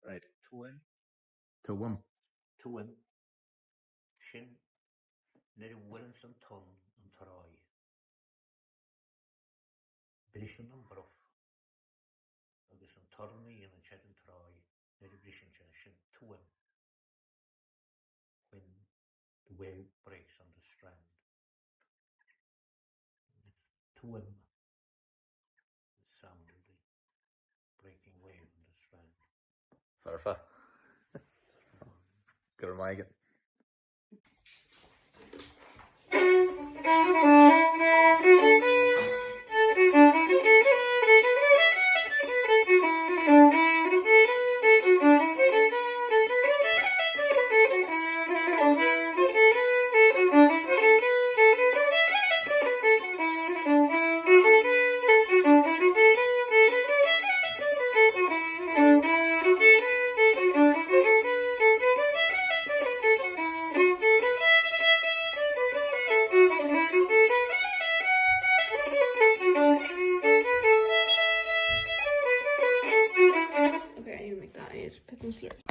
Right. Tuin. Tuin. Sin. Nid wylen sy'n tonn yn taroi. Brisyn yn broff. Agus yn torni yn y ched yn taroi. Nid brisyn sy'n tuin. When the wave breaks on the strand. Tuin. The sound of the breaking wave on the strand. Farfa. Gyda Maigan. Okay, I need to make that. I need to put some slurs.